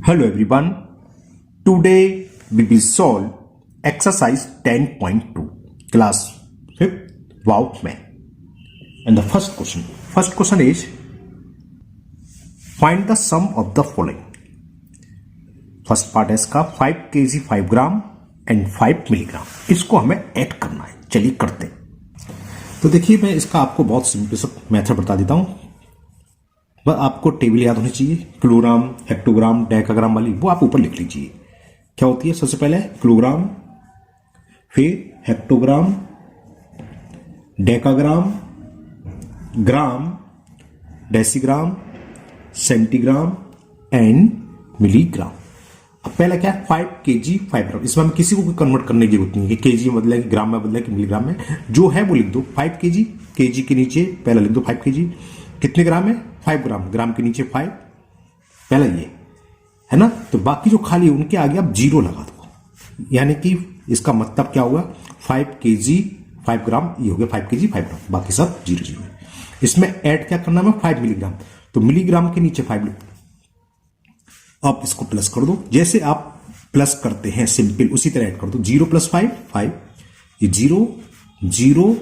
Hello everyone. Today we will solve exercise 10.2 class 5th Wow Math. And the first question is find the sum of the following. First part है इसका 5 kg 5 gram and 5 milligram. इसको हमें add करना है. चलिए करते हैं. तो देखिए मैं इसका आपको बहुत सिंपल सा मेथड बता देता हूं. बस आपको टेबल याद होनी चाहिए. किलोग्राम, हेक्टोग्राम, डेकाग्राम वाली वो आप ऊपर लिख लीजिए. क्या होती है? सबसे पहले किलोग्राम, फिर hectogram, decagram, gram, decigram, centigram and milligram. अब पहला क्या है? 5 kg 5 ग्राम. इसमें हम किसी को भी कन्वर्ट करने की जरूरत नहीं है कि केजी में बदला कि ग्राम में बदला कि मिलीग्राम में. जो है वो लिख दो. 5 kg, केजी के नीचे पहला लिख दो 5 kg. कितने ग्राम है? 5 ग्राम. ग्राम के नीचे 5, पहला ये है ना. तो बाकी जो खाली है उनके आगे आप जीरो लगा दो. यानी कि इसका मतलब क्या होगा? 5 kg 5 ग्राम, ये हो गया 5 kg 5 ग्राम. बाकी सब जीरो जीरो है. इसमें ऐड क्या करना है? 5 मिलीग्राम. तो मिलीग्राम के नीचे 5 लिखो. आप इसको प्लस कर दो. जैसे आप प्लस करते हैं सिंपल उसी तरह ऐड कर दो. 0 + 5 5, ये 0 0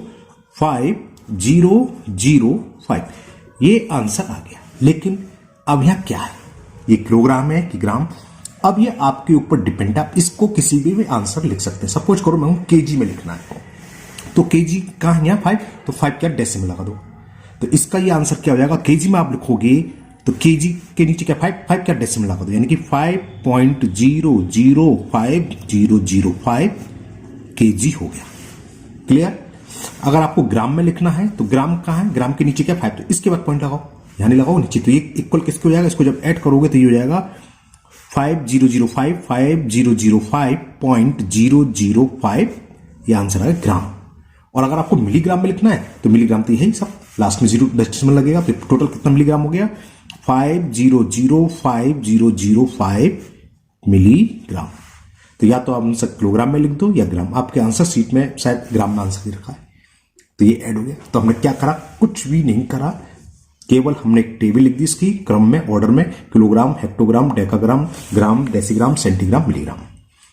5 0 0 5. ये आंसर आ गया. लेकिन अब यहां क्या है? ये किलोग्राम है कि ग्राम? अब ये आपके ऊपर डिपेंड है. आप इसको किसी भी आंसर लिख सकते हैं. सपोज करो मैं केजी में लिखना है तो केजी कहां है? यहां 5. तो 5 क्या? डेसिमल लगा दो. तो इसका ये आंसर क्या हो जाएगा? केजी में आप लिखोगे तो केजी के नीचे क्या? 5 क्या? डेसिमल लगा दो. यानी कि 5.005005 केजी हो गया. क्लियर? अगर आपको ग्राम में लिखना है तो ग्राम कहां है? ग्राम के नीचे क्या? 5. तो इसके बाद पॉइंट लगाओ. यानी लगाओ नीचे. तो ये इक्वल किसके हो जाएगा? इसको जब ऐड करोगे तो ये हो जाएगा 5005.005. ये आंसर आएगा ग्राम. और अगर आपको मिलीग्राम में लिखना है तो मिलीग्राम तो यही सब लास्ट में 0 डेसिमल लगेगा. तो टोटल कितना मिलीग्राम हो गया? 5005 मिलीग्राम. तो या तो आप आंसर किलोग्राम में लिख दो या ग्राम. आपके आंसर शीट में शायद ग्राम में आंसर लिखा है. तो ये ऐड हो गया. तो हमने क्या करा? कुछ भी नहीं करा. केवल हमने एक टेबल लिख दी इसकी क्रम में, ऑर्डर में. किलोग्राम, हेक्टोग्राम, डेकाग्राम, ग्राम, डेसीग्राम, सेंटीग्राम, मिलीग्राम.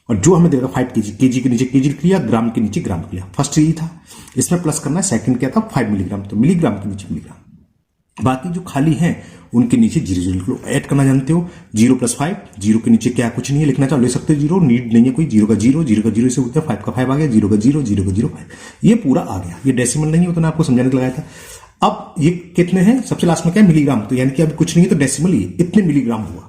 और जो हमें देगा 5 kg, केजी के नीचे केजी लिख लिया, ग्राम के नीचे ग्राम लिख लिया. फर्स्ट यही था. इसमें प्लस करना है. सेकंड क्या था? 5 मिलीग्राम. तो मिलीग्राम के नीचे मिलीग्राम. बाकी जो खाली हैं उनके नीचे जीरो जीरो लिख लो. ऐड करना जानते हो. 0 + 5, 0 के नीचे क्या? कुछ नहीं है. लिखना चाहो ले सकते हो. जीरो नीड नहीं है कोई. 0 का 0, 0 का 0 से होता है. 5 का 5 आ गया. 0 का 0, 0 का 0 5. ये पूरा आ गया. ये डेसिमल नहीं होता ना, आपको समझाने के लगाया था. अब ये कितने हैं? सबसे लास्ट में क्या है? मिलीग्राम. तो यानी कि अब कुछ नहीं है तो डेसिमल ही इतने मिलीग्राम हुआ.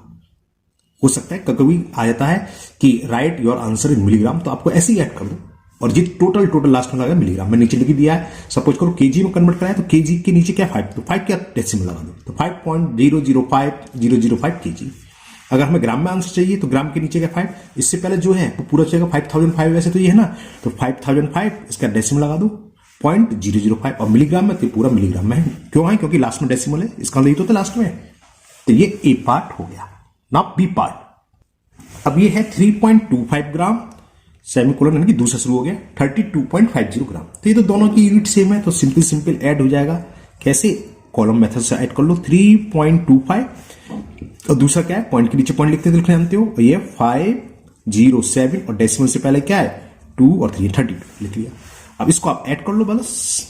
हो सकता है कभी आ जाता है कि right your answer in milligram. तो आपको ऐसे ही ऐड कर दो. और ये टोटल लास्ट में लगा मिलीग्राम. मैं नीचे लिख दिया है. सपोज करो केजी में कन्वर्ट कराया तो केजी के नीचे क्या? 5. तो 5 क्या? डेसिमल लगा दो. तो 5.005005 केजी. अगर हमें ग्राम में आंसर चाहिए तो ग्राम के नीचे क्या? 5. इससे पहले जो है वो पूरा चाहिए 5005. वैसे तो ये है ना. तो 5005 इसका डेसिमल लगा दो 0.005. और मिलीग्राम में तो पूरा मिलीग्राम में है. क्यों है? क्योंकि लास्ट में डेसिमल है. इसका यही तो था लास्ट में. तो ये ए पार्ट हो गया. Now B part. अब ये है 3.25 ग्राम सेमीकोलन, यानी कि दूसरा शुरू हो गया 32.50 ग्राम. तो ये तो दोनों की यूनिट सेम है. तो सिंपल ऐड हो जाएगा. कैसे? कॉलम मेथड से ऐड कर लो. 3.25 और दूसरा क्या है? पॉइंट के नीचे पॉइंट लिखते हैं, जानते हो. ये 507 और डेसिमल से पहले क्या है? 2 और 3 32 लिख लिया. अब इसको आप ऐड कर लो बस.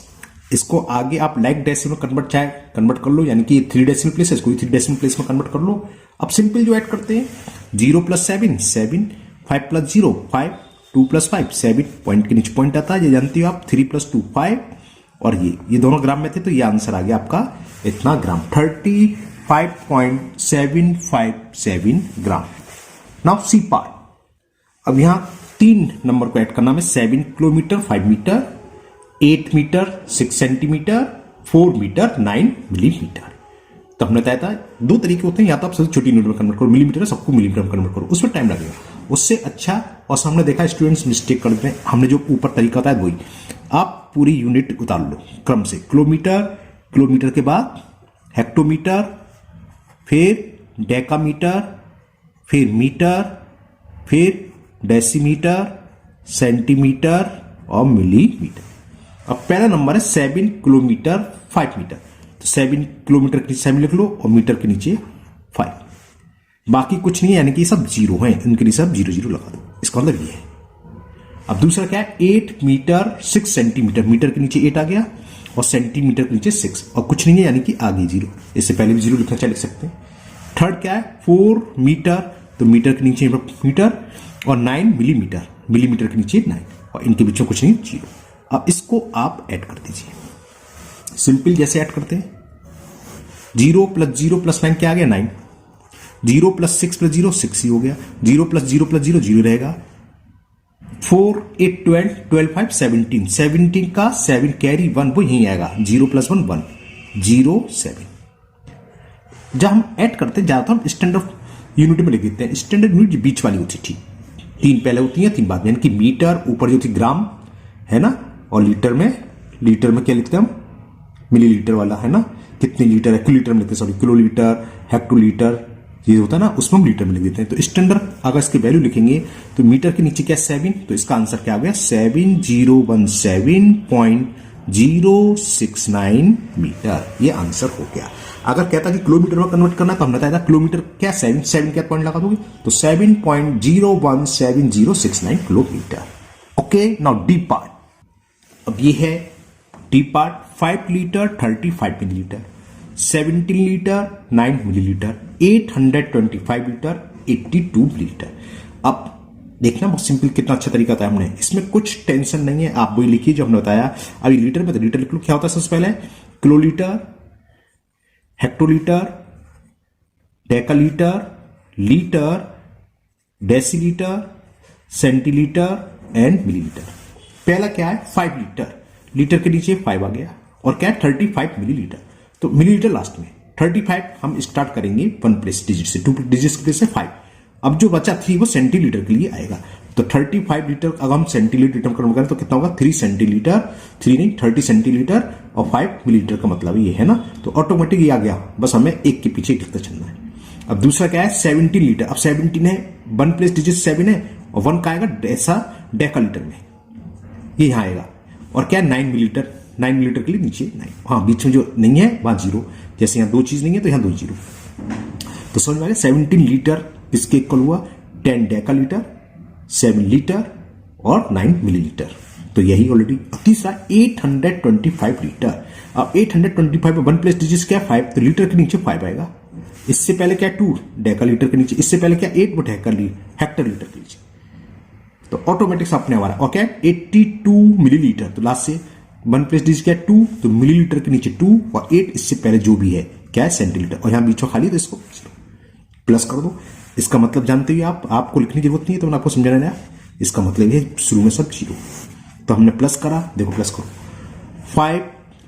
इसको आगे आप लाइक डेसिमल कन्वर्ट कर लो. यानी कि 3 डेसिमल प्लेस है, इसको 3 डेसिमल प्लेस में कन्वर्ट कर लो. अब सिंपल जो ऐड करते हैं 0 + 7 7, 5 + 0 5, 2 + 5 7. पॉइंट के नीचे पॉइंट आता है, ये जानते हो आप. 3 + 2 5. और ये दोनों ग्राम में थे तो ये आंसर आ गया आपका इतना ग्राम. 35.757 ग्राम. Now C part. अब यहां 3 नंबर को ऐड करना है. 7 kilometre 5 metre, 8 metre 6 centimetre, 4 metre 9 millimetre. तो हमने बताया था 2 तरीके होते हैं. या तो आप सबसे छोटी यूनिट में कन्वर्ट करो, मिलीमीटर, सबको मिलीमीटर में कन्वर्ट करो. उसमें टाइम लगेगा. उससे अच्छा, और हमने देखा स्टूडेंट्स मिस्टेक करते हैं. हमने जो ऊपर तरीका बताया वही. आप पूरी यूनिट उतार लो क्रम से. किलोमीटर के बाद हेक्टोमीटर, फिर डेकामीटर, फिर मीटर, फिर डेसीमीटर, सेंटीमीटर और मिलीमीटर. अब पहला नंबर है 7 किलोमीटर 5 मीटर. तो 7 किलोमीटर के नीचे 7 लिख लो और मीटर के नीचे 5. बाकी कुछ नहीं है, यानी कि सब जीरो हैं, इनके लिए सब 0 0 लगा दो, इसका मतलब ये है। अब दूसरा क्या है, 8 मीटर 6 सेंटीमीटर, मीटर के नीचे 8 आ गया और सेंटीमीटर के नीचे 6 और कुछ नहीं है, यानी कि आगे 0, इससे पहले भी 0 लिखना चाहे लिख सकते हैं। थर्ड क्या है, 4 मीटर, तो मीटर के नीचे मीटर और 9 मिलीमीटर, मिलीमीटर के नीचे 9 और इनके बीच में कुछ नहीं, 0। अब इसको आप ऐड कर दीजिए, सिंपल जैसे ऐड करते हैं, 0 + 9 क्या आ गया 9, 0 + 6 + 0 6 ही हो गया, 0 + 0 + 0 0 रहेगा, 4 8 12 12 5 17, 17 का 7 कैरी 1 वो यहीं आएगा, 0 + 1 1 0 7। जब हम ऐड करते हैं ज्यादातर हम स्टैंडर्ड यूनिट में लिख देते हैं, स्टैंडर्ड यूनिट बीच वाली होती थी, 3 पहले होती है 3 बाद में, यानी कि मीटर ऊपर जो थी ग्राम है ना, और लीटर में क्या लिखते हैं हम, मिलीलीटर वाला है ना, कितने लीटर है, किलोलीटर में लिखते हैं, सॉरी किलोलीटर, हेक्टोलीटर ये होता है ना, उसमें हम लीटर में लिख देते हैं। तो स्टैंडर्ड अगर इसके वैल्यू लिखेंगे तो मीटर के नीचे क्या 7, तो इसका आंसर क्या आ गया 7017.069 मीटर, ये आंसर हो गया। अगर कहता कि किलोमीटर में कन्वर्ट करना तो हमने बताया था किलोमीटर क्या 7 क्या पॉइंट लगा दोगे, तो 7.0177069 kilometre. Okay, now D part. अब ये है D part, 5 litre 35 millilitre, 17 litre 9 millilitre, 825 litre 82 millilitre. अब देखना बहुत सिंपल, कितना अच्छा तरीका था हमने, इसमें कुछ टेंशन नहीं है, आप वही लिखिए जो हमने बताया। अभी लीटर में तो लीटर लिख लो, क्या होता है सबसे पहले kilolitre, hectolitre, decalitre, litre, decilitre, centilitre and millilitre. पहला क्या है 5 लीटर, लीटर के नीचे 5 आ गया, और क्या है 35 मिलीलीटर, तो मिलीलीटर लास्ट में, 35 हम स्टार्ट करेंगे 1 प्लेस डिजिट से, 2 डिजिट के प्लेस से 5। अब जो बचा 3 वो सेंटीलीटर के लिए आएगा, तो 35 लीटर अगर हम सेंटीलीटर में कन्वर्ट करें तो कितना होगा 3 सेंटीलीटर, 3 नहीं 30 सेंटीलीटर और 5 मिलीलीटर का मतलब ये है ना, तो ऑटोमेटिक ये आ गया, बस हमें एक के पीछे लिखते चलना है। अब दूसरा क्या है 17 लीटर, अब 17 है 1 प्लेस डिजिट 7 है और 1 का आएगा डेकालीटर में, ये यहां आएगा, और क्या 9 मिलीलीटर, 9 मिलीलीटर के लिए नीचे 9, हाँ बीच में जो नहीं है वहां 0, जैसे यहां 2 चीज नहीं है तो यहां 2 0, तो समझ में आ गया। 17 लीटर किसके इक्वल हुआ 10 डेकालीटर, 7 लीटर और 9 मिलीलीटर, तो यही ऑलरेडी। तीसरा 825 लीटर, अब 825 में 1 प्लेस डिजिट क्या 5, तो लीटर के नीचे 5 आएगा, इससे पहले क्या 2 डेकालीटर के नीचे, इससे पहले क्या 8 बट हेक्टोलीटर के नीचे, तो ऑटोमेटिक अपने हमारा, और क्या 82 मिलीलीटर, तो लास्ट से 1 प्लेस डिजिट क्या 2, तो मिलीलीटर के नीचे 2 और 8 इससे पहले जो भी है क्या है सेंटीलीटर, और यहां बीच में खाली, तो इसको प्लस कर दो। इसका मतलब जानते ही आपको लिखने की जरूरत नहीं है, तो मैंने आपको समझाना है, इसका मतलब ये शुरू में सब 0, तो हमने प्लस करा, देखो प्लस करो, 5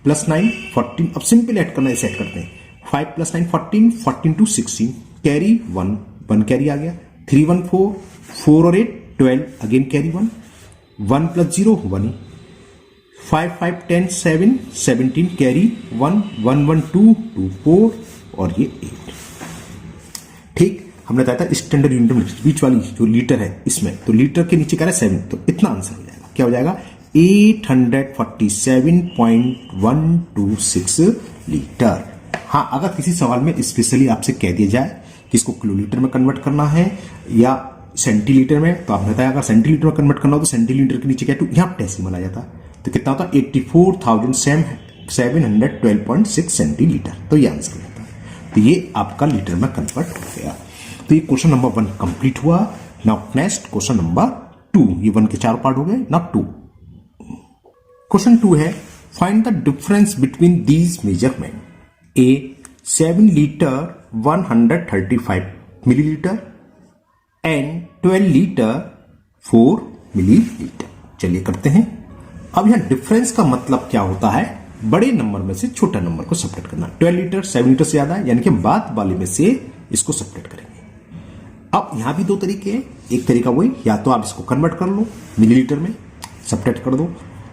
+ 9 14, अब सिंपल ऐड करना, इसे ऐड करते हैं, 5 + 9 14, 14 to 16 कैरी 1 कैरी आ गया, 3 1 4, 4 और 8 12 अगेन कैरी 1 + 0 1, 5 5 10 7 17 कैरी 1 1 1 2 2 4 और ये 8। ठीक, हमने बताया था स्टैंडर्ड यूनिट में बीच वाली जो लीटर है इसमें, तो लीटर के नीचे क्या है 7, तो इतना आंसर हो जाएगा, क्या हो जाएगा 847.126 लीटर। हाँ, अगर किसी सवाल में स्पेशली आपसे कह दिया जाए कि इसको किलोलीटर में कन्वर्ट करना है या सेंटीलीटर में, तो आपने बताया अगर सेंटीलीटर में कन्वर्ट करना हो तो सेंटीलीटर के नीचे क्या 2, यहाँ डेसिमल आ जाता, तो कितना होता 84,712.6 सेंटीलीटर, तो ये आंसर हो जाता है। तो ये आपका लीटर में कन्वर्ट हो गया। तो ये क्वेश्चन नंबर 1 कंप्लीट हुआ। नाउ नेक्स्ट क्वेश्चन नंबर 2, ये 1 के 4 पार्ट हो गए, नाउ 2। क्वेश्चन 2 है find the difference between these measurement, A 7 litre 135 millilitre and 12 litre 4 millilitre. चलिए करते हैं। अब यहां डिफरेंस का मतलब क्या होता है, बड़े नंबर में से छोटा नंबर को सब्ट्रैक्ट करना। 12 लीटर 7 लीटर से ज्यादा है, यानी कि बाद वाले में से इसको सब्ट्रैक्ट करेंगे। अब यहां भी 2 तरीके हैं, एक तरीका वही, या तो आप इसको कन्वर्ट कर लो मिलीलीटर में सब्ट्रैक्ट कर दो,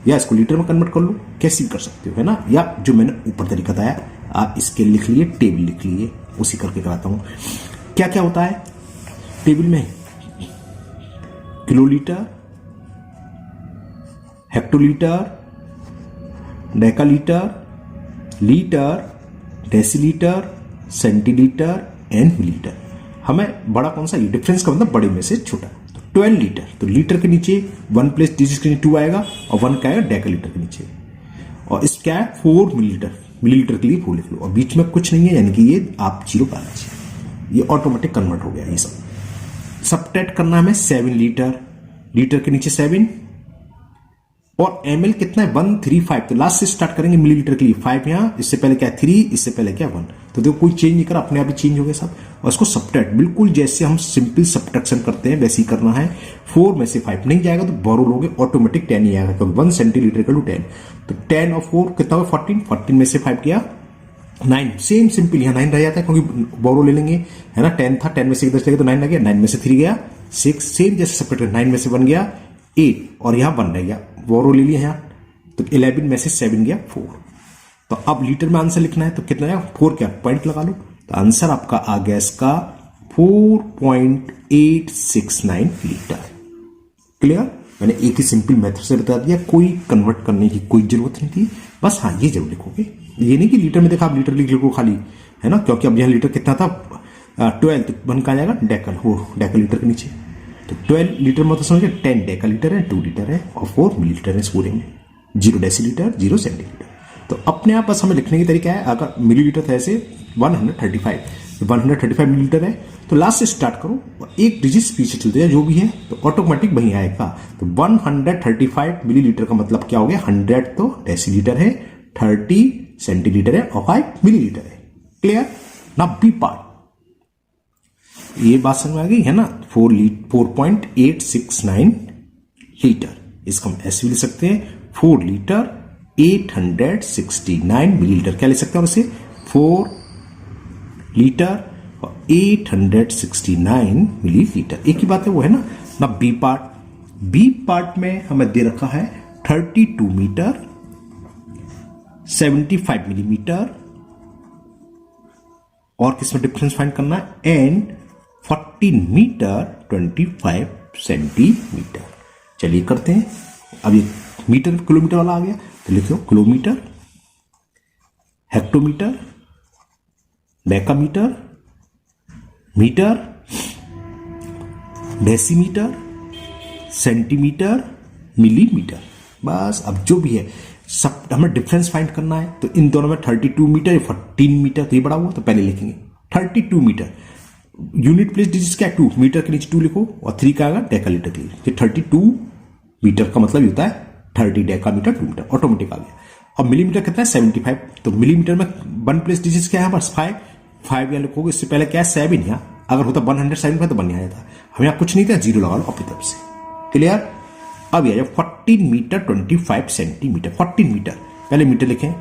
या इसको लीटर में कन्वर्ट कर लो, कैसे कर सकते हो, है ना। या जो मैंने ऊपर तरीका बताया आप इसके लिख लिए, टेबल लिख लिए, उसी करके कराता हूं। क्या क्या होता है टेबल में, kilolitre, hectolitre, decalitre, litre, decilitre, centilitre and millilitre. हमें बड़ा कौन सा, ये डिफरेंस का मतलब बड़े में से छोटा। तो 12 लीटर, तो लीटर के नीचे 1 प्लेस डिजिट के नीचे 2 आएगा और 1 क्या आएगा डेकालीटर के नीचे, और इस क्या है 4 मिलीलीटर, मिलीलीटर के लिए 4 लिख लो, और बीच में कुछ नहीं है, यानी कि ये आप 0 डालना चाहिए। ये ऑटोमेटिक कन्वर्ट हो गया। ये सब सबट्रैक्ट करना है हमें 7 लीटर, लीटर के नीचे 7, और ml कितना है 135, तो लास्ट से स्टार्ट करेंगे मिलीलीटर के लिए 5 यहां, इससे पहले क्या 3, इससे पहले क्या 1, तो देखो कोई चेंज नहीं करा, अपने आप ही चेंज हो गया सब। और इसको सबट्रैक्ट बिल्कुल जैसे हम सिंपल सबट्रैक्शन करते हैं वैसे ही करना है। 4 में से 5 नहीं जाएगा तो बोरो लोगे, ऑटोमेटिक 10 ही आएगा, क्योंकि 1 सेंटीलीटर का 10, तो 10 और 4 कितना हुआ 14, 14 में से 5 किया 9, सेम सिंपल यहाँ 9 रह जाता है क्योंकि बोरो ले लेंगे, है ना। 10 था, 10 में से 10 गया तो 9 रह गया, 9 में से 3 गया 6, सेम जैसे सबट्रैक्ट 9 में से 1 गया 8, और यहां 1 रह गया, बोरो ले लिया यहाँ, तो 11 में से 7 गया 4। तो अब लीटर में आंसर लिखना है तो कितना है 4, क्या पॉइंट लगा लो, तो आंसर आपका आ गया इसका 4.869 लीटर। क्लियर, मैंने एक ही सिंपल मेथड से बता दिया, कोई कन्वर्ट करने की कोई जरूरत नहीं थी, बस हाँ ये जरूर लिखोगे, ये नहीं कि लीटर में देखा आप लीटर लिख लो खाली, है ना, क्योंकि अब यहां लीटर कितना था 12, तो 1 का जाएगा डेकल, हो डेकल लीटर के नीचे, तो 12 लीटर में तो समझिए 10 डेकालीटर है, 2 लीटर है और 4 मिलीलीटर है इस पूरे में, 0 डेसीलीटर 0 सेंटीलीटर। तो अपने आप बस हमें लिखने की तरीका है, अगर मिलीलीटर था ऐसे 135 मिलीलीटर है, तो लास्ट से स्टार्ट करो और एक डिजिट पीछे चलते जाए जो भी है, तो ऑटोमेटिक वही आएगा। तो 135 मिलीलीटर का मतलब क्या हो गया, 100 तो डेसीलीटर है, 30 सेंटीलीटर है और 5 मिलीलीटर है। क्लियर ना, बी पार्ट, ये बात समझ में आ गई है ना। 4.869 लीटर, इसको हम ऐसे भी लिख सकते हैं 4 लीटर 869 मिलीलीटर, क्या लिख सकते हैं उसे 4 लीटर और 869 मिलीलीटर, एक ही बात है वो, है ना। ना बी पार्ट, बी पार्ट में हमें दे रखा है 32 मीटर 75 मिलीमीटर, और किसमें डिफरेंस फाइंड करना है, एंड 14 मीटर 25 सेंटीमीटर। चलिए करते हैं। अब ये मीटर किलोमीटर वाला आ गया, तो लिखो kilometre, hectometre, decametre, metre, decimetre, centimetre, millimetre. बस अब जो भी है सब हमें डिफरेंस फाइंड करना है, तो इन दोनों में 32 मीटर 14 मीटर, तो ये बड़ा हुआ, तो पहले लिखेंगे 32 मीटर, यूनिट प्लेस डिजिट क्या 2, मीटर के नीचे 2 लिखो, और 3 का आएगा डेकालीटर के लिए, 32 मीटर का मतलब होता है 30 डेकामीटर 2 मीटर, ऑटोमेटिक आ गया। अब मिलीमीटर कितना है 75, तो मिलीमीटर में 1 प्लेस डिजिट क्या है बस 5 यहां लिखोगे, इससे पहले क्या है 7 यहां, अगर होता 175 तो 1 यहां जाता, हम यहां कुछ नहीं था, 0 लगा लो अपनी तरफ से। क्लियर, अब यह 14 मीटर 25 सेंटीमीटर, 14 मीटर पहले मीटर लिखें,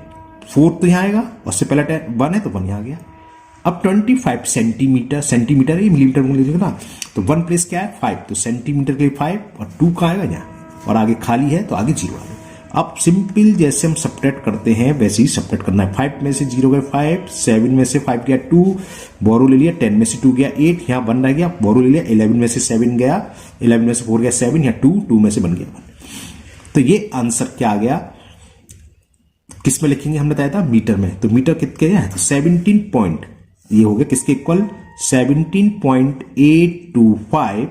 4 तो यहां आएगा, उससे पहले 1 है तो 1 यहां आ गया। अब 25 सेंटीमीटर, सेंटीमीटर है मिलीमीटर में लीजिएगा ना, तो 1 प्लेस क्या है 5, तो सेंटीमीटर के लिए 5 और 2 का आएगा यहाँ, और आगे खाली है तो आगे 0 आएगा। अब सिंपल जैसे हम सबट्रैक्ट करते हैं वैसे ही सबट्रैक्ट करना है। 5 में से 0 गया 5, 7 में से 5 गया 2, बोरो ले लिया, 10 में से 2 गया 8, यहाँ 1 रह गया, बोरो ले लिया, 11 में से 7 गया, 11 में से 4 गया 7, यहाँ 2 में से 1 गया 1। तो ये आंसर क्या आ गया, किस में लिखेंगे हमने बताया था मीटर में, तो मीटर कितने है तो 17 पॉइंट, ये हो गया किसके इक्वल 17.825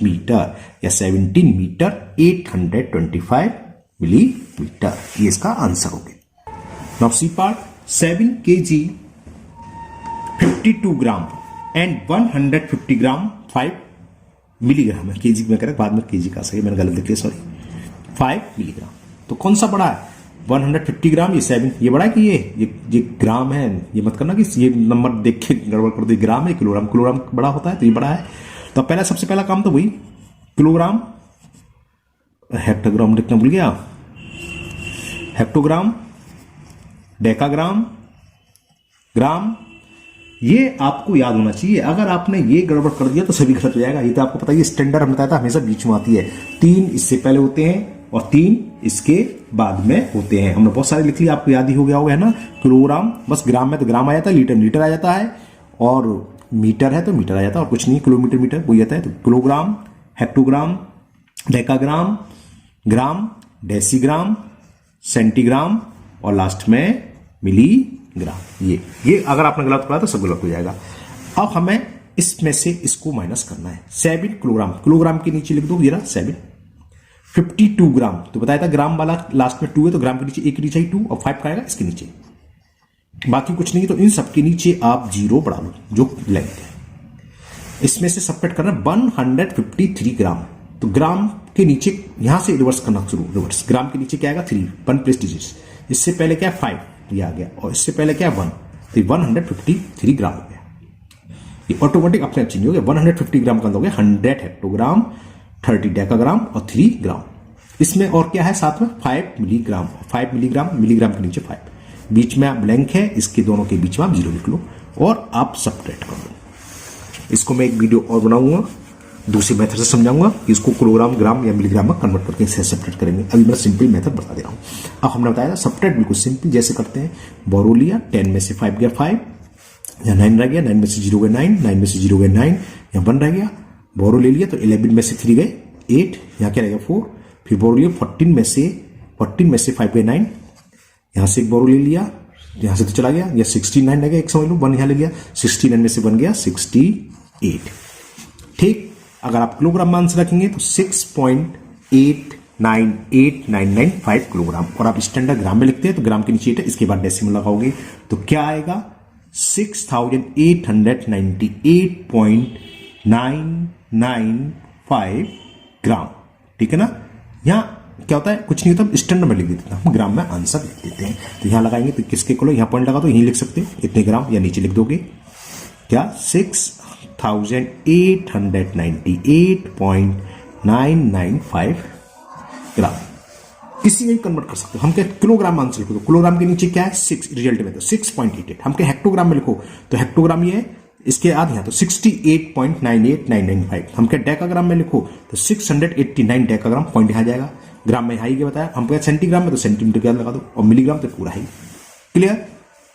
मीटर, या 17 मीटर 825 मिलीमीटर, ये इसका आंसर हो गया। Now C part, 7 kg 52 gram and 150 gram 5 milligram है, केजी में करें बाद में केजी का सही मैंने गलत लिखी सॉरी, 5 मिलीग्राम। तो कौन सा बड़ा है 150 ग्राम, ये 7, ये बड़ा है कि ये ग्राम है, ये मत करना कि ये नंबर देख के गड़बड़ कर दे, ग्राम है किलोग्राम, किलोग्राम बड़ा होता है तो ये बड़ा है। तो पहला सबसे पहला काम तो वही किलोग्राम, हेक्टोग्राम लिखना भूल गया, हेक्टोग्राम, डेकाग्राम, ग्राम, ये आपको याद होना चाहिए। अगर आपने ये गड़बड़ कर दिया तो सभी गलत हो जाएगा। ये तो आपको पता है, ये स्टैंडर्ड हम बताया था हमेशा बीच में आती है, 3 इससे पहले होते हैं और 3 इसके बाद में होते हैं। हमने बहुत सारे लिख लिया, आपको याद ही हो गया होगा, है ना। किलोग्राम, बस ग्राम में तो ग्राम आ जाता है, लीटर लीटर आ जाता है, और मीटर है तो मीटर आ जाता है, और कुछ नहीं, किलोमीटर मीटर वही आता है। तो किलोग्राम, हेक्टोग्राम, डेकाग्राम, ग्राम, डेसीग्राम, सेंटीग्राम, और लास्ट में मिलीग्राम। ये अगर आपने गलत पढ़ा तो सब गलत हो जाएगा। अब हमें इसमें से इसको माइनस करना है। 7 किलोग्राम, किलोग्राम के नीचे लिख दो जरा 7। 52 ग्राम, तो बताया था ग्राम वाला लास्ट में 2 है, तो ग्राम के नीचे एक नीचे ही 2 और 5 का आएगा इसके नीचे, बाकी कुछ नहीं। तो इन सब के नीचे आप 0 बढ़ा लो जो लेंथ है। इसमें से सबट्रैक्ट करना 153 ग्राम, तो ग्राम के नीचे यहां से रिवर्स करना शुरू, रिवर्स। ग्राम के नीचे क्या आएगा 3, 1 प्लस डिजिट्स। इससे पहले क्या 5 ये आ गया, और इससे पहले क्या 1, तो 153 ग्राम हो गया। ये ऑटोमेटिक अपने आप चेंज हो गया। 150 ग्राम का हो गया 100 हेक्टोग्राम, 30 डेकाग्राम और 3 ग्राम। इसमें और क्या है साथ में 5 मिलीग्राम, 5 मिलीग्राम, मिलीग्राम के नीचे 5, बीच में आप ब्लैंक है, इसके दोनों के बीच में आप 0 लिख लो और आप सबट्रैक्ट कर लो। इसको मैं एक वीडियो और बनाऊंगा, दूसरी मेथड से समझाऊंगा कि इसको किलोग्राम, ग्राम या मिलीग्राम में कन्वर्ट करके इसे सेपरेट करेंगे। अभी मैं सिंपल मेथड बता दे रहा हूं। अब हमने बताया था सबट्रैक्ट बिल्कुल सिंपल जैसे करते हैं। बोरो लिया, 10 में से 5 गया 5, या 9 रह गया, 9 में से 0 गए 9, 9 में से 0 गए 9, यहाँ 1 रह गया। बोरो ले लिया तो 11 में से 3 गए 8, यहाँ क्या रहेगा 4। फिर बोरो लिया 14 में से 5 गए 9, यहाँ से एक बोरो ले लिया, यहां से तो चला गया, या 69 रह गया, एक समझ लो 1 यहाँ ले गया, 69 में से 1 गया 68। ठीक, अगर आप किलोग्राम में आंसर रखेंगे तो 6.898995 किलोग्राम, और आप स्टैंडर्ड ग्राम में लिखते हैं तो ग्राम के नीचे 8 है, इसके बाद डेसिमल लगाओगे तो क्या आएगा 6888.995 ग्राम। ठीक है ना। यहां क्या होता है, कुछ नहीं होता, स्टैंडर्ड में लिख देते हैं, हम ग्राम में आंसर लिख देते हैं। तो यहां लगाएंगे तो किसके को, यहां पॉइंट लगा दो, यहीं लिख सकते हैं इतने ग्राम, या नीचे लिख दोगे क्या 6898.995 ग्राम। इसी में कन्वर्ट कर सकते हो। हम क्या किलोग्राम आंसर लिखो तो किलोग्राम के नीचे क्या है 6, रिजल्ट में तो 6.88। हम क्या हेक्टोग्राम में लिखो तो हेक्टोग्राम ये है, इसके आधे तो 68.98995। हम क्या डेकाग्राम में लिखो तो 689 डेकाग्राम, पॉइंट यहां जाएगा। ग्राम में हाई के बताया, हम क्या सेंटीग्राम में तो सेंटीमीटर क्या लगा दो, और मिलीग्राम तो पूरा है। Clear.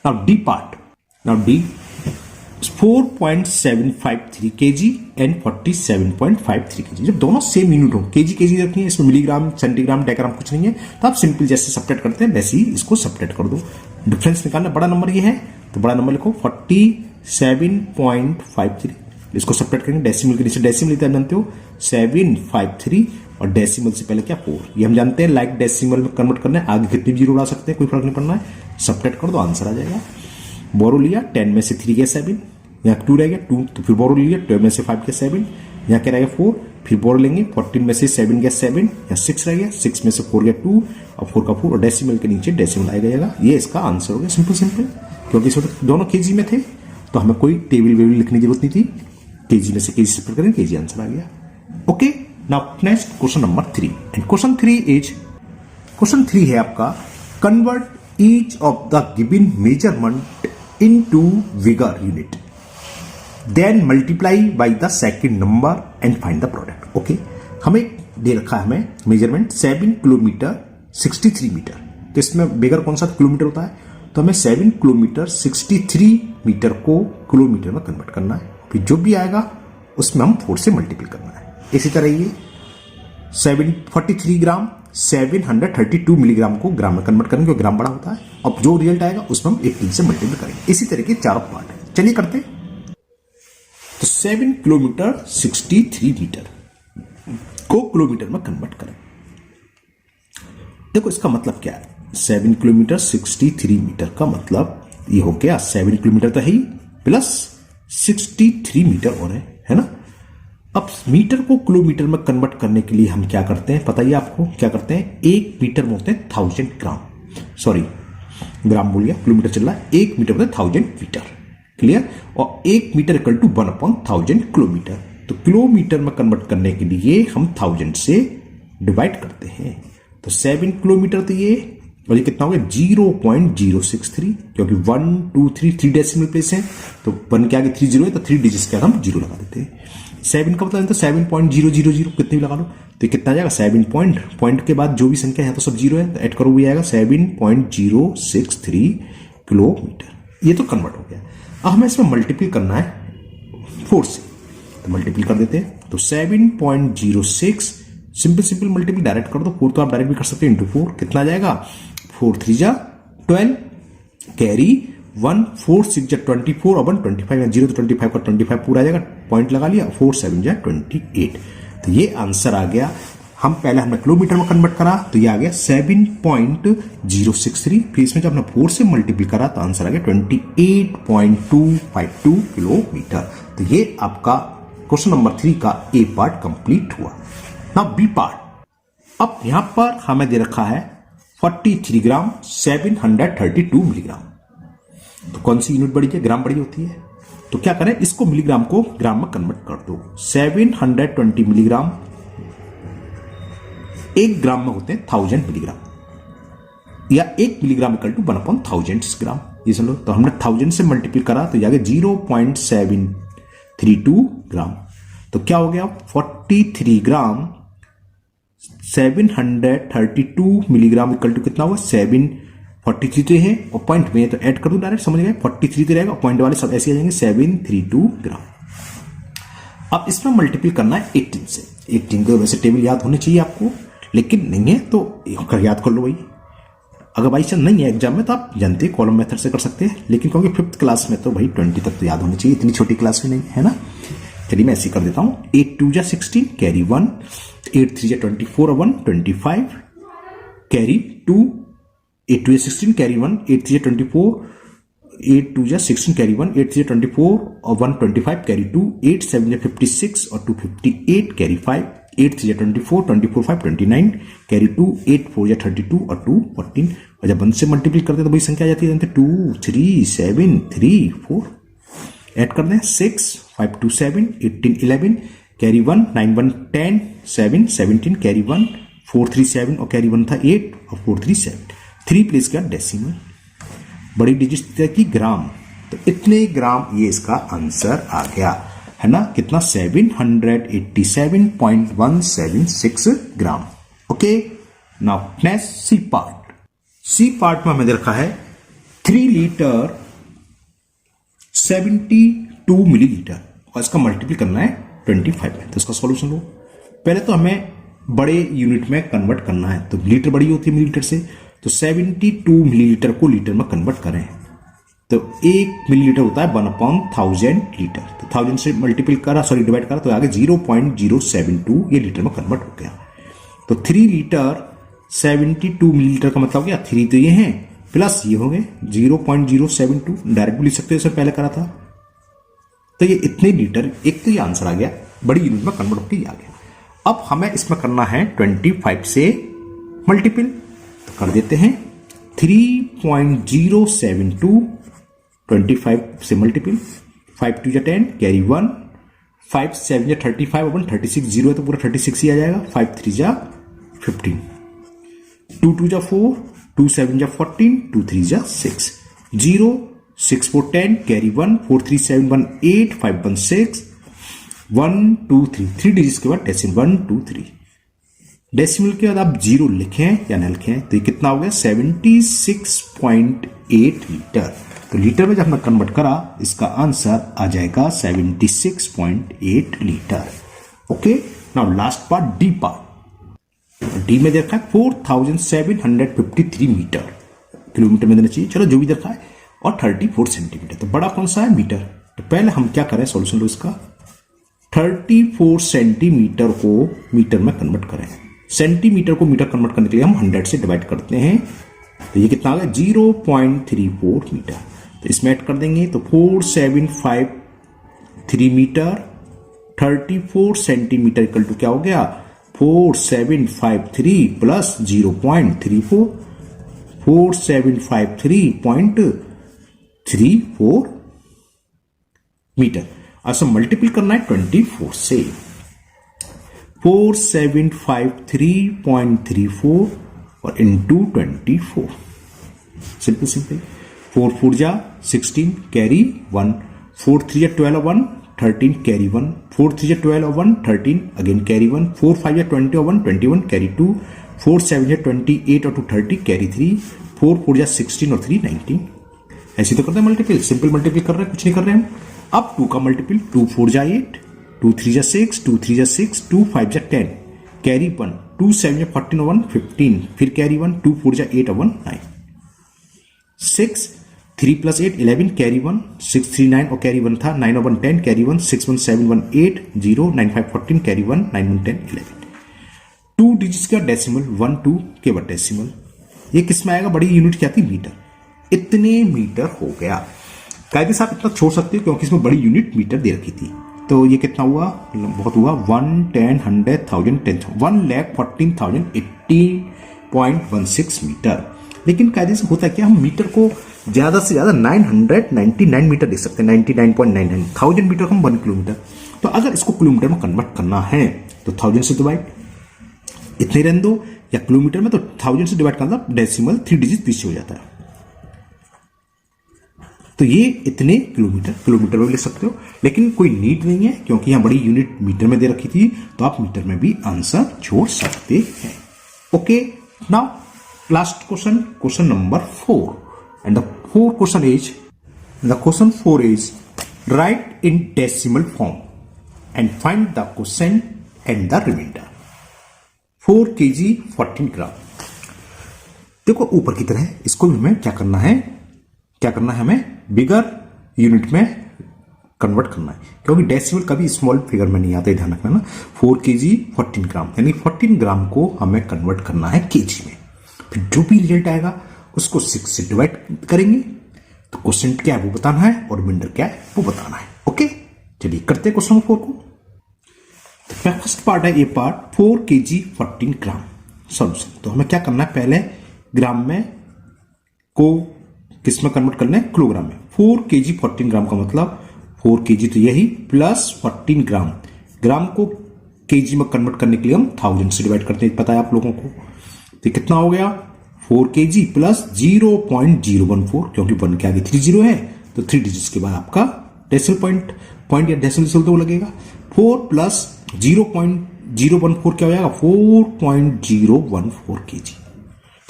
Now D part, now D 4.753 kg and 47.53 kg। जब दोनों सेम यूनिट हो, केजी रखनी है, इसमें मिलीग्राम, सेंटीग्राम, डेकाग्राम कुछ नहीं है, तो आप सिंपल जैसे सबट्रैक्ट करते हैं वैसे ही इसको सबट्रैक्ट कर दो। डिफरेंस निकालना, बड़ा नंबर ये है तो बड़ा नंबर लिखो 47.53, इसको सबट्रैक्ट करेंगे। डेसिमल के नीचे डेसिमल लेते हैं, जानते हो 753, और डेसिमल से पहले क्या 4, ये हम जानते हैं। लाइक डेसिमल में कन्वर्ट करना है, आगे कितनी भी 0 उड़ा सकते हैं, कोई फर्क नहीं पड़ना है। सबट्रैक्ट कर दो, आंसर आ जाएगा। बोरो लिया 10 में से 3 गया 7, यहाँ 2 रह गया 2, तो फिर बोरो लिया 12 में से 5 गया 7, यहाँ क्या रहेगा 4, फिर बोरो लेंगे 14 में से 7 गया 7, यहाँ 6 रह गया, 6 में से 4 गया 2, और 4 का 4, और डेसिमल के नीचे डेसिमल आ जाएगा। ये इसका आंसर हो गया, सिंपल, क्योंकि इसमें दोनों केजी में थे तो हमें कोई टेबल वेबल लिखने की जरूरत नहीं थी। केजी में से केजी सेपरेट करें, केजी आंसर आ गया। Okay, now next question number 3, and question 3 है आपका, convert each of the given measurement into bigger unit, then multiply by the second number and find the product. Okay, हमें दे रखा है हमें मेजरमेंट 7 किलोमीटर 63 मीटर, तो इसमें बिगर कौन सा किलोमीटर होता है, तो हमें 7 किलोमीटर 63 मीटर को किलोमीटर में कन्वर्ट करना है। फिर जो भी आएगा उसमें हम 4 से मल्टीप्लाई करना है। इसी तरह ये 743 ग्राम 732 मिलीग्राम को ग्राम में कन्वर्ट करेंगे, ग्राम बड़ा होता है। अब जो रिजल्ट आएगा उसमें हम 18 से मल्टीप्लाई करेंगे। इसी तरह के चारों पार्ट है, चलिए करते हैं। तो 7 किलोमीटर 63 मीटर को किलोमीटर में कन्वर्ट करें। देखो इसका मतलब क्या है, 7 किलोमीटर 63 मीटर का मतलब ये हो गया 7 किलोमीटर तो है ही, प्लस 63 मीटर और है ना। अब मीटर को किलोमीटर में कन्वर्ट करने के लिए हम क्या करते हैं, पता ही आपको क्या करते हैं, 1 मीटर में होते हैं 1000 ग्राम, सॉरी ग्राम बोल गया, किलोमीटर चल रहा है, 1 मीटर होते हैं 1000 मीटर। क्लियर। और 1 मीटर इक्वल टू 1/1000 किलोमीटर। तो किलोमीटर में कन्वर्ट करने के लिए हम 1000 से डिवाइड करते हैं। तो 7 किलोमीटर तो ये, और ये कितना हो गया 0.063, क्योंकि 1 2 3 डेसिमल प्लेस है, तो 1 के आगे 3 0 है, तो 3 डिजिट्स के आगे हम 0 लगा देते हैं। 7 का मतलब 7.000 कितने भी लगा लो, तो कितना जाएगा 7 पॉइंट के बाद जो भी संख्या है तो सब 0 है, तो ऐड करो भी आएगा 7.063 किलोमीटर। ये तो कन्वर्ट हो गया। अब हमें इसमें मल्टीप्लाई करना है 4 से, तो मल्टीप्लाई कर देते हैं। तो 7.06 सिंपल मल्टीप्लाई डायरेक्ट कर दो, 4 तो आप डायरेक्ट भी कर सकते हैं, इंटू 4 कितना जाएगा 4 3 जा 12, कैरी 1 4 6 जा 24 और 1 25 0 तो 25 का 25 पूरा आ जाएगा, पॉइंट लगा लिया, 4 7 जा 28। तो ये आंसर आ गया। हम पहले हमने किलोमीटर में कन्वर्ट करा तो ये आ गया 7.063, फिर इसमें जब हमने 4 से मल्टीपल करा तो आंसर आ गया 28.252 किलोमीटर। तो ये आपका क्वेश्चन नंबर 3 का ए पार्ट कंप्लीट हुआ। Now B part. अब यहां पर हमें दे रखा है 43 ग्राम 732 मिलीग्राम। तो कौन सी यूनिट बड़ी है? ग्राम बड़ी होती है। तो क्या करें, इसको मिलीग्राम को ग्राम में कन्वर्ट कर दो। 720 मिलीग्राम 1 ग्राम में होते हैं 1000 मिलीग्राम, या 1 मिलीग्राम इक्वल टू 1/1000 ग्राम। ये समझ लो। तो हमने 1000 से मल्टीप्लाई करा तो जाएगा 0.732 ग्राम। तो क्या हो गया, 43 ग्राम 732 मिलीग्राम इक्वल टू कितना हुआ, 743 तो है और पॉइंट में तो ऐड कर दो डायरेक्ट, समझ गए। 43 तो रहेगा और पॉइंट वाले सब ऐसे आ जाएंगे, 732 ग्राम। अब इसमें मल्टीपल करना है 18 से। 18 को वैसे टेबल याद होनी चाहिए आपको, लेकिन नहीं है तो याद कर लो भाई। अगर बाई चांस नहीं है एग्जाम में तो आप जानते हैं कॉलम मेथड से कर सकते हैं, लेकिन क्योंकि 5th क्लास में तो भाई 20 तक तो याद होनी चाहिए, इतनी छोटी क्लास में नहीं है ना। चलिए मैं ऐसे कर देता हूं। 8 2 जा 16 कैरी 1, 8 3 जा 24 और 1 25 कैरी 2, 8 2 जा 16 कैरी 1, 8 3 जा 24, 8 2 जा 16 कैरी 1, 8 3 जा 24 और 1 25 कैरी 2, 8 7 जा 56 और 2 58 कैरी 5, 8 3 जा 24, 24 5 29 कैरी 2, 8 4 जा 32 और 2 14। और जब 1 से मल्टीप्लाई करते तो भाई संख्या आ जाती है 2 3 7 3 4। ऐड कर दें 6 5 2 7 18 11 कैरी 1, 9 1 10 7 17 कैरी 1, 4 3 7 और कैरी 1 था 8 और 4 3 7। 3 प्लेस का डेसिमल, बड़ी डिजिट की ग्राम, तो इतने ग्राम ये इसका आंसर आ गया है ना। कितना, 787.176 ग्राम। ओके, नाउ नेक्स्ट सी पार्ट। सी पार्ट में हमें दे रखा है 3 लीटर 72 मिलीलीटर और इसका मल्टीपल करना है 25 है। तो इसका सॉल्यूशन लो। पहले तो हमें बड़े यूनिट में कन्वर्ट करना है, तो लीटर बड़ी होती है मिलीलीटर से, तो 72 मिलीलीटर को लीटर में कन्वर्ट करें तो 1 मिलीलीटर होता है 1/1000 लीटर। तो 1000 से मल्टीपल करा, सॉरी डिवाइड करा तो आगे 0.072 ये लीटर में कन्वर्ट हो गया। तो 3 लीटर 72 मिलीलीटर का मतलब क्या, 3 तो ये हैं प्लस ये हो गए 0.072, डायरेक्ट भी लिख सकते हो, जैसे पहले करा था। तो ये इतने लीटर, एक तो ये आंसर आ गया, बड़ी यूनिट में कन्वर्ट होकर आ गया। अब हमें इसमें करना है 25 से मल्टीपल, तो कर देते हैं 3.072 25 से मल्टीपल, 5 2 जा 10 कैरी 1, 5 7 जा 35 और 36 0 है तो पूरा 36 ही आ जाएगा, 5 3 जा 15, 2 2 जा 4, 2 7 जा 14, 2 3 जा 6, 0 6 4 10 कैरी 1, 4 3 7 1 8, 5 1 6, 1 2 3 3 डिजिट्स के बाद डेसिमल 1 2 3। डेसिमल के बाद आप 0 लिखें या न लिखें तो ये कितना हो गया, 76.8 लीटर। तो लीटर में जब हमने कन्वर्ट करा इसका आंसर आ जाएगा 76.8 litre. Okay, now last part D part. D में देखा है 4753 मीटर, किलोमीटर में देना चाहिए, चलो जो भी देखा है, और 34 सेंटीमीटर। तो बड़ा कौन सा है, मीटर। तो पहले हम क्या करें, सॉल्यूशन लो इसका, 34 सेंटीमीटर को मीटर में कन्वर्ट करें। सेंटीमीटर को मीटर कन्वर्ट करने के लिए हम 100 से डिवाइड करते हैं, तो ये कितना आ गया 0.34 मीटर। तो इसमें ऐड कर देंगे तो 4753 मीटर, 34 सेंटीमीटर इक्वल टू क्या हो गया 4753 प्लस 0.34, 4753.34 मीटर। अच्छा मल्टीपल करना है 24 से, 4753.34 और इंटू 24, सिंपल सिंपल। 4 4 जा 16 कैरी 1, 4 3 जा 12 1 13 कैरी 1, 4 3 जा 12 1 13 अगेन कैरी 1, 4 5 जा 20 1 21 कैरी 2, 4 7 जा 28 और 2 30 कैरी 3, 4 4 जा 16 और 3 19। ऐसे तो करते हैं मल्टीपल, सिंपल मल्टीपल कर रहे हैं, कुछ नहीं कर रहे हैं हम। अब 2 का मल्टीपल, 2 4 जा 8, 2 3 जा 6, 2 3 जा 6, 2 5 जा 10 कैरी 1, 2 7 जा 14 और 1 15 फिर कैरी 1, 2 4 जा 8 और 1 9, 6 3 + 8 11 कैरी 1 6 3 9 और कैरी 1 था 9 और 1 10 कैरी 1 6 1 7 1 8 0 9 5 14 कैरी 1 9 1 10 11 2 डिजिट्स का डेसिमल 1 2 के बाद डेसिमल ये किस में आएगा? बड़ी यूनिट क्या थी? मीटर। इतने मीटर हो गया। कायदे से आप इतना छोड़ सकते हो क्योंकि इसमें बड़ी यूनिट मीटर दे रखी थी। तो ये कितना हुआ? बहुत हुआ 1 10 100 1000 10,000 1,14,080.16 मीटर। लेकिन कायदे से होता है क्या, हम मीटर को ज्यादा से ज्यादा 999 मीटर दे सकते हैं। 99.99 1000 मीटर हम 1 किलोमीटर। तो अगर इसको किलोमीटर में कन्वर्ट करना है तो 1000 से डिवाइड, इतने रहने दो, या किलोमीटर में तो 1000 से डिवाइड करना, डेसिमल 3 डिजिट पीछे हो जाता है। तो ये इतने किलोमीटर में लिख सकते हो, लेकिन कोई नीड नहीं है क्योंकि यहां बड़ी यूनिट मीटर में दे रखी थी, तो आप मीटर में भी आंसर छोड़ सकते हैं। Okay, now last question number 4, and the question 4 is write in decimal form and find the question and the reminder. 4 kg 14 gram. देखो ऊपर की तरह इसको भी हमें क्या करना है हमें बिगर यूनिट में कन्वर्ट करना है, क्योंकि डेसिमल कभी स्मॉल फिगर में नहीं आता है, ध्यान रखना ना। 4 kg 14 ग्राम यानी 14 ग्राम को हमें कन्वर्ट करना है केजी में। फिर जो भी रिजल्ट आएगा उसको 6 से डिवाइड करेंगे, तो क्वेश्चन क्या है वो बताना है और रिमाइंडर क्या है वो बताना है। ओके, चलिए करते हैं क्वेश्चन 4 को। फर्स्ट पार्ट है, ए पार्ट 4 kg 14 ग्राम सॉल्यूशन। तो हमें क्या करना है, पहले ग्राम में को किस में कन्वर्ट करना है? किलोग्राम में। 4 kg 14 ग्राम का मतलब 4 kg तो यही प्लस 14 ग्राम को केजी में कन्वर्ट करने के लिए हम 1000 से डिवाइड करते हैं, पता है आप लोगों को। तो कितना हो गया? 4 kg प्लस 0.014, क्योंकि 1 के आगे 3 0 है तो 3 डिजिट्स के बाद आपका डेसिमल पॉइंट या डेसिमल तो लगेगा। 4 प्लस 0.014 क्या हो जाएगा? 4.014 kg।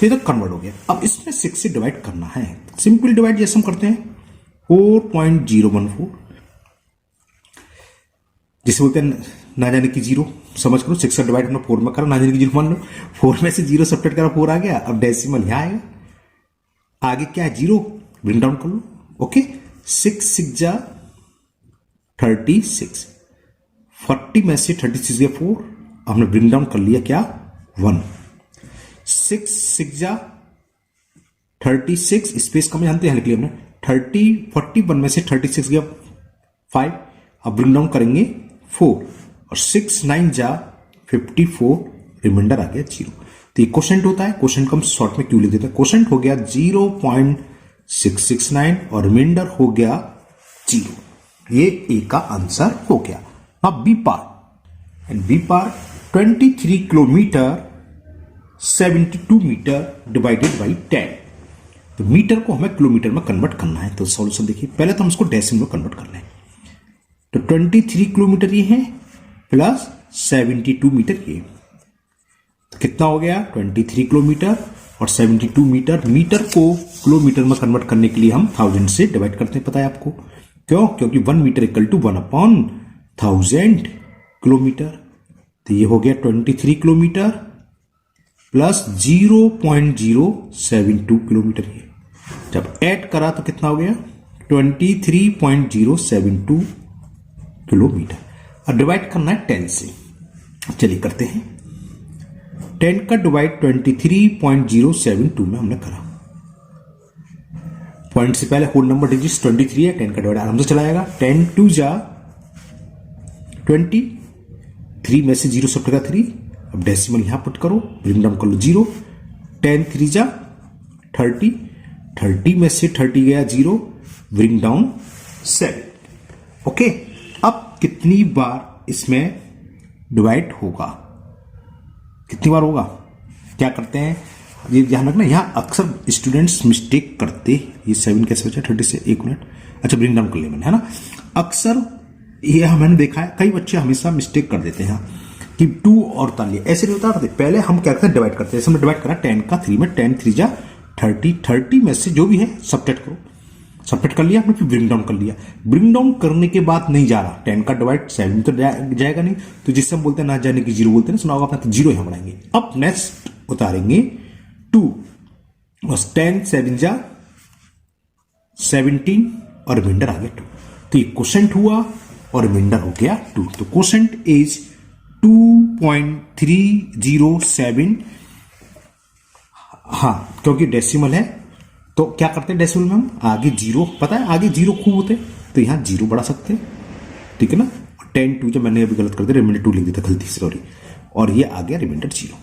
तो ये तो कन्वर्ट हो गया। अब इसमें 6 से डिवाइड करना है, सिंपल डिवाइड जैसे हम करते हैं। 4.014 जिसे बोलते हैं ना जाने की जीरो, समझ करो। 6 से डिवाइड हमने 4 में करा, ना जाने की जीरो मान लो। 4 में से 0 सब्ट्रैक्ट करा, 4 आ गया। अब डेसिमल यहां आएगा, आगे क्या है? 0, ब्रिंग डाउन कर लो। ओके, 6 6 जा 36, 40 में से 36 गया 4, हमने ब्रिंग डाउन कर लिया क्या? 1। 6 6 जा 36, स्पेस कम जानते हैं, लिख लिया हमने 41 में से 36 गया 5, अब ब्रिंग डाउन करेंगे 4, और 6 9 जा 54, रिमाइंडर आ गया 0। तो ये क्वोशंट होता है। क्वोशंट को हम शॉर्ट में क्यों लिख देते हैं? क्वोशंट हो गया 0.669 और रिमाइंडर हो गया 0। ये ए का आंसर हो गया। अब B part, and B part 23 kilometre 72 metre divided by 10। तो मीटर को हमें किलोमीटर में कन्वर्ट करना है। तो सॉल्यूशन देखिए, पहले तो हम इसको डेसिमल में कन्वर्ट कर लें। तो 23 किलोमीटर ये है प्लस 72 मीटर ये, तो कितना हो गया? 23 किलोमीटर और 72 मीटर। मीटर को किलोमीटर में कन्वर्ट करने के लिए हम 1000 से डिवाइड करते हैं, पता है आपको क्यों? क्योंकि 1 मीटर इक्वल टू 1/1000 किलोमीटर। तो ये हो गया 23 किलोमीटर प्लस 0.072 किलोमीटर। ये जब ऐड करा तो कितना हो गया? 23.072 किलोमीटर। अब डिवाइड करना है 10 से। चलिए करते हैं। 10 का डिवाइड 23.072 में हमने करा। पॉइंट से पहले होल नंबर डिजिट 23 है, 10 का डिवाइड आराम से चला जाएगा। 10 2 जा 20, 3 में से 0 सब का 3, अब डेसिमल यहां पुट करो, ब्रिंग डाउन कर लो 0। 10 3 जा 30, 30 में से 30 गया 0, ब्रिंग डाउन 7। ओके, अब कितनी बार इसमें डिवाइड होगा? कितनी बार होगा? क्या करते हैं, ये ध्यान रखना, यहां अक्सर स्टूडेंट्स मिस्टेक करते। ये 7 कैसे बचा? 30 से 1 मिनट। अच्छा, ब्रिंग डाउन कर लिया मैंने, है ना। अक्सर ये मैंने देखा है, कई बच्चे हमेशा मिस्टेक कर देते हैं कि 2 और तालिए ऐसे नहीं होता। पहले हम क्या करते हैं? डिवाइड करते हैं। जैसे हमने डिवाइड करा 10 का 3 में, 10 3 जा 30, 30 में से जो भी है सब्ट्रैक्ट करो, सब्ट्रैक्ट कर लिया हमने, फिर ब्रिंग डाउन कर लिया। ब्रिंग डाउन करने के बाद नहीं जा रहा, 10 का डिवाइड 7 में तो जाएगा नहीं, तो जिससे हम बोलते हैं ना जाने की 0 बोलते हैं, सुना होगा आपने, तो 0 यहां बढ़ाएंगे। अब नेक्स्ट उतारेंगे 2, बस 10 7 जा 17 और रिमाइंडर आ गया 2। तो ये क्वोशेंट हुआ और रिमाइंडर हो गया 2। तो क्वोशेंट इज 2.307। हाँ, क्योंकि डेसिमल है तो क्या करते हैं डेसिमल में हम आगे जीरो, पता है आगे जीरो खूब होते हैं तो यहां जीरो बढ़ा सकते हैं, ठीक है ना। 10 जब मैंने अभी गलत कर दिया, रिमाइंडर 2 लिख दिया था गलती से, सॉरी। और ये आ गया रिमाइंडर 0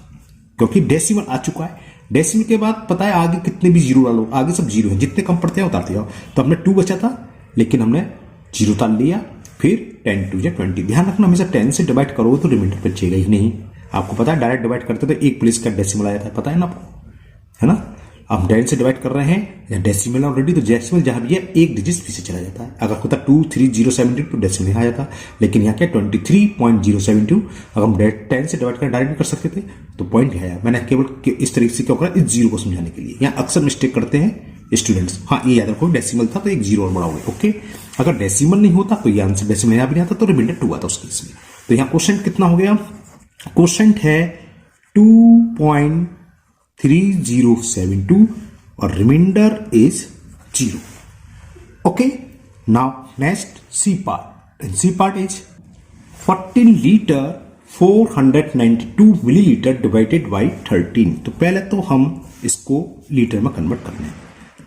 क्योंकि डेसिमल आ चुका है। डेसिमल के बाद पता है आगे कितने भी जीरो डालो, आगे सब जीरो है, जितने कम पड़ते हैं उतारते जाओ। तो हमने 2 बचा था लेकिन हमने जीरो उतार लिया, फिर 10 2 20। ध्यान रखना हमेशा 10 से डिवाइड करो तो रिमाइंडर बचेगा ही नहीं। आपको पता है डायरेक्ट डिवाइड करते तो एक प्लेस का डेसिमल आ जाता है, पता है ना आपको, है ना। अब 10 से डिवाइड कर रहे हैं या डेसिमल ऑलरेडी, तो डेसिमल जहां भी है एक डिजिट पीछे चला जाता है। अगर होता 23072 तो डेसिमल यहाँ आ जाता, लेकिन यहाँ क्या 23.072। अगर हम 10 से डिवाइड कर डायरेक्ट भी कर सकते थे तो पॉइंट है। मैंने केवल इस तरीके से क्या करा, इस जीरो को समझाने के लिए। यहाँ अक्सर मिस्टेक करते हैं स्टूडेंट्स। हाँ, ये याद रखो डेसिमल था तो एक जीरो और बढ़ाओगे, ओके। अगर डेसिमल नहीं होता तो ये आंसर डेसिमल यहाँ भी नहीं आता तो रिमाइंडर 2 आता उस केस में। तो यहाँ क्वोशेंट कितना हो गया, क्वोशेंट है 2.3072 और reminder is 0, okay. Now next C part, and C part is 14 litre 492 millilitre divided by 13। तो पहले तो हम इसको लीटर में कन्वर्ट करना है।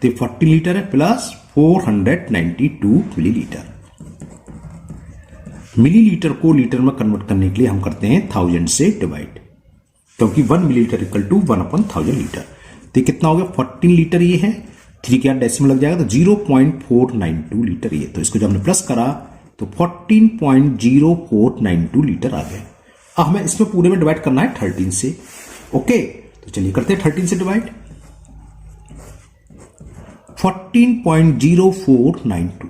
तो 40 लीटर है प्लस 492 मिलीलीटर। मिलीलीटर को लीटर में कन्वर्ट करने के लिए हम करते हैं 1000 से डिवाइड, क्योंकि 1 मिलीलीटर इक्वल टू 1/1000 लीटर। तो कितना हो गया 14 लीटर, ये है 3 के डेसिमल लग जाएगा तो 0.492 लीटर ये। तो इसको जब हमने प्लस करा तो 14.0492 लीटर आ गया। अब हमें इसमें पूरे में डिवाइड करना है 13 से, ओके। तो चलिए करते हैं 13 से डिवाइड। 14.0492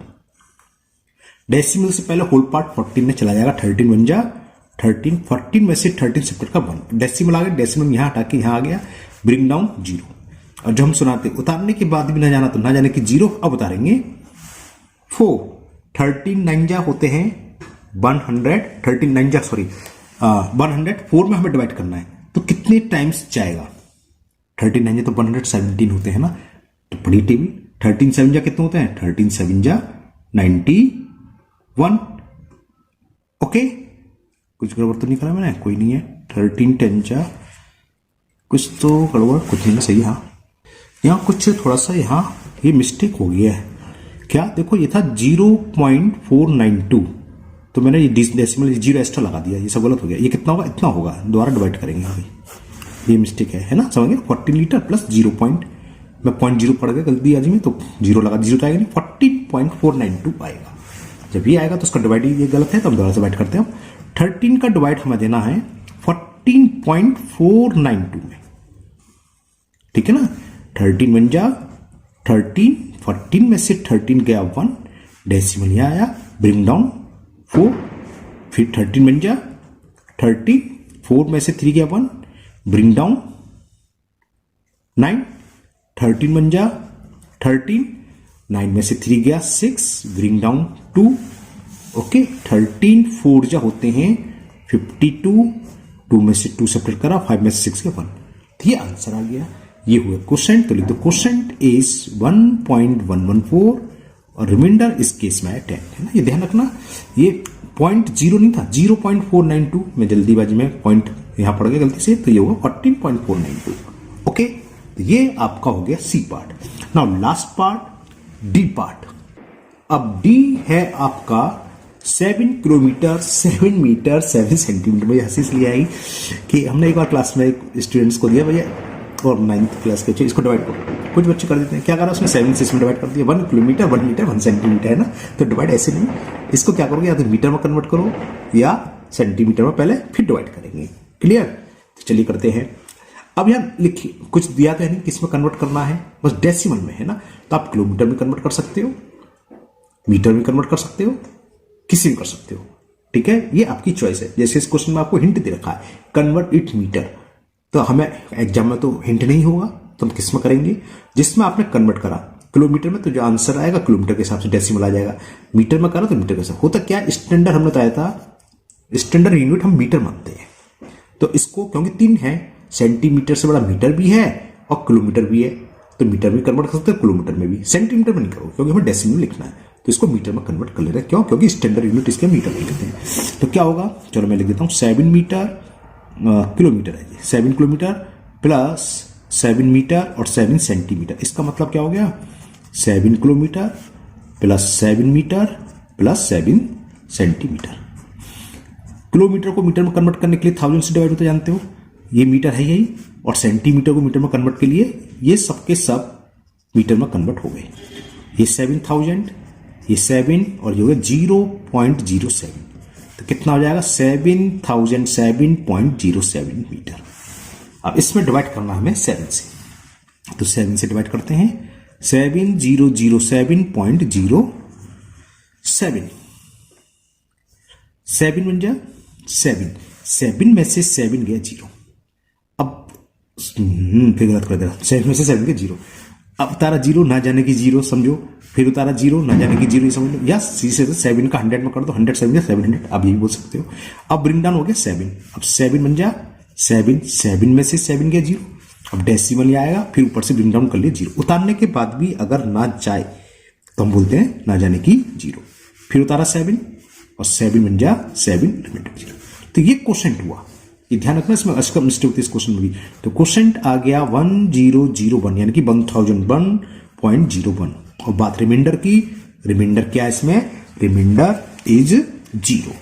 डेसिमल से पहले होल पार्ट 14 में चला जाएगा, 13 बन जा 13, 14 में से 13 सेपरेट का 1 डेसिमल आ गया, डेसिमल यहां हटा के यहां आ गया, ब्रिंग डाउन 0। और जब हम सुनाते उतारने के बाद भी ना जाना तो ना जाने कि 0, अब उतारेंगे 4। 13 9 जा होते हैं 100, 13 9 जा सॉरी 100, 4 में हमें डिवाइड करना है तो कितने टाइम्स जाएगा। 13 9 जा तो 117 होते हैं ना, तो पढ़ी टीवी 13 7 जा कितने होते हैं, 13 7 जा 91, ओके। कुछ गड़बड़ तो नहीं करा मैंने, कोई नहीं है। 13 10 जा कुछ तो गड़बड़, कुछ नहीं, सही। हाँ, यहाँ कुछ थोड़ा सा यहाँ ये मिस्टेक हो गया है। क्या देखो, ये था 0.492 तो मैंने ये डेसिमल 0 एक्स्ट्रा लगा दिया, ये सब गलत हो गया। ये कितना होगा, इतना होगा, दोबारा डिवाइड करेंगे अभी, ये मिस्टेक है ना, समझ गए। 14 लीटर प्लस 0 पॉइंट, मैं 0.0 पड़ गया गलती आज में, तो 0 लगा, 0 तो आएगा नहीं, 14.492 आएगा। जब ये आएगा तो उसका डिवाइड ये गलत है तो हम दोबारा से डिवाइड करते हैं। 13 का डिवाइड हमें देना है 14.492 में, ठीक है ना। 13 बन जा 13, 14 में से 13 गया 1, डेसिमल यहां आया, ब्रिंग डाउन 4, फिर 13 बन जा 30, 4 में से 3 गया 1, ब्रिंग डाउन 9, 13 बन जा 13, 9 में से 3 गया 6, ब्रिंग डाउन 2, ओके। 13 4 जा होते हैं 52, 2 में से 2 सेपरेट करा, 5 में से 6 गया 1। तो ये आंसर आ गया, ये हुआ क्वोशेंट। तो लिख दो क्वोशेंट इज 1.114 और रिमाइंडर इस केस में है 10, है ना। ये ध्यान रखना, ये 0.0 नहीं था, 0.492 में जल्दीबाजी में पॉइंट यहां पड़ गया गलती से, तो ये होगा 14.492, ओके। तो ये आपका हो गया C part. Now last part, D part. अब डी है आपका 7 किलोमीटर 7 मीटर 7 सेंटीमीटर। भैया हंसी इसलिए आई कि हमने एक बार क्लास में स्टूडेंट्स को दिया, भैया और 9th क्लास के, इसको डिवाइड करो। कुछ बच्चे कर देते हैं, क्या करा उसने 7 से इसमें डिवाइड कर दिया, 1 किलोमीटर 1 मीटर 1 सेंटीमीटर, है ना। तो डिवाइड ऐसे नहीं, इसको क्या करोगे, या तो मीटर में कन्वर्ट करो या सेंटीमीटर में पहले, फिर डिवाइड करेंगे, क्लियर। तो चलिए करते हैं। अब यार लिखिए, कुछ दिया तो है नहीं किस में कन्वर्ट करना है, बस डेसिमल में, है ना। तो आप किलोमीटर में कन्वर्ट कर सकते हो, मीटर में कन्वर्ट कर सकते हो, किसी में कर सकते हो, ठीक है। ये आपकी चॉइस है। जैसे इस क्वेश्चन में आपको हिंट दे रखा है कन्वर्ट इट मीटर, तो हमें एग्जाम में तो हिंट नहीं होगा, तो हम किस में करेंगे, जिसमें आपने कन्वर्ट करा। किलोमीटर में तो जो आंसर आएगा किलोमीटर के हिसाब से डेसिमल आ जाएगा, मीटर में करा तो मीटर के हिसाब। होता क्या, स्टैंडर्ड हमने बताया था, स्टैंडर्ड यूनिट हम मीटर मानते हैं। तो इसको क्योंकि 3 है, सेंटीमीटर से बड़ा मीटर भी है और किलोमीटर भी है, तो मीटर में कन्वर्ट कर सकते हैं, किलोमीटर में भी, सेंटीमीटर में नहीं करो क्योंकि हमें डेसिमल में लिखना है, तो इसको मीटर में कन्वर्ट कर ले रहे हैं। क्यों? क्योंकि स्टैंडर्ड यूनिट इसके मीटर में लेते हैं। तो क्या होगा, चलो मैं लिख देता हूँ 7 मीटर किलोमीटर है, 7 किलोमीटर प्लस 7 मीटर और 7 सेंटीमीटर। इसका मतलब क्या हो गया, 7 kilometre plus 7 metre plus 7 centimetre. Kilometre को मीटर में कन्वर्ट करने के लिए 1000 से डिवाइड होता जानते हो, ये मीटर है यही, और सेंटीमीटर को मीटर में कन्वर्ट के लिए ये सब के सब मीटर में कन्वर्ट हो गए। ये 7000, ये 7 और ये हो गया 0.07, तो कितना हो जाएगा 7007.07 मीटर। अब इसमें डिवाइड करना हमें 7 से, तो 7 से डिवाइड करते हैं, 7007.07, 7 बन जाए 7 में से 7 गया 0। अब फिर गलत कर देगा, 7 में से 7 गया 0। अब उतारा 0 ना जाने की 0 समझो, फिर उतारा 0 ना जाने की 0 समझ लो, या सीधे से 7 का 100 में कर दो, 100 7 700, आप ये भी बोल सकते हो। अब ब्रिंग डाउन हो गया 7, अब 7 बन जा 7 में से 7 गया 0, अब डेसिमल आएगा, फिर ऊपर से ब्रिंग डाउन कर लिया 0। उतारने के बाद भी अगर ना जाए तो हम बोलते हैं ना जाने की 0, फिर उतारा 7 और 7 बन जा 7 रिमाइंडर 0। तो ये क्वोशेंट हुआ, ये ध्यान रखना, इसमें इसका मिस्टेक होती है इस क्वेश्चन में भी। तो क्वोशेंट आ गया 1001 यानी कि 1001.01, और बात रिमाइंडर की, रिमाइंडर क्या है इसमें, रिमाइंडर इज 0।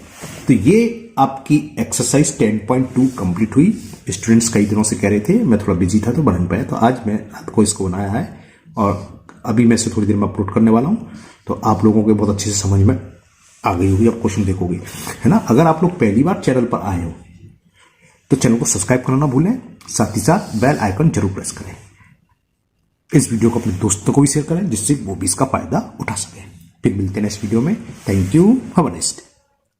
तो ये आपकी एक्सरसाइज 10.2 कंप्लीट हुई। स्टूडेंट्स कई दिनों से कह रहे थे, मैं थोड़ा बिजी था तो बना नहीं पाया, तो आज मैं आपको इसको बनाया है और अभी मैं इसे थोड़ी देर में अपलोड करने वाला हूँ, तो आप लोगों को बहुत अच्छे से समझ में आ गई होगी, आप क्वेश्चन देखोगे, है ना। अगर आप लोग पहली बार चैनल पर आए हो तो चैनल को सब्सक्राइब करना ना भूलें, साथ ही साथ बेल आइकन जरूर प्रेस करें। इस वीडियो को अपने दोस्तों को भी शेयर करें जिससे वो भी इसका फायदा उठा सकें। फिर मिलते हैं नेक्स्ट वीडियो में। Thank you, have a nice day.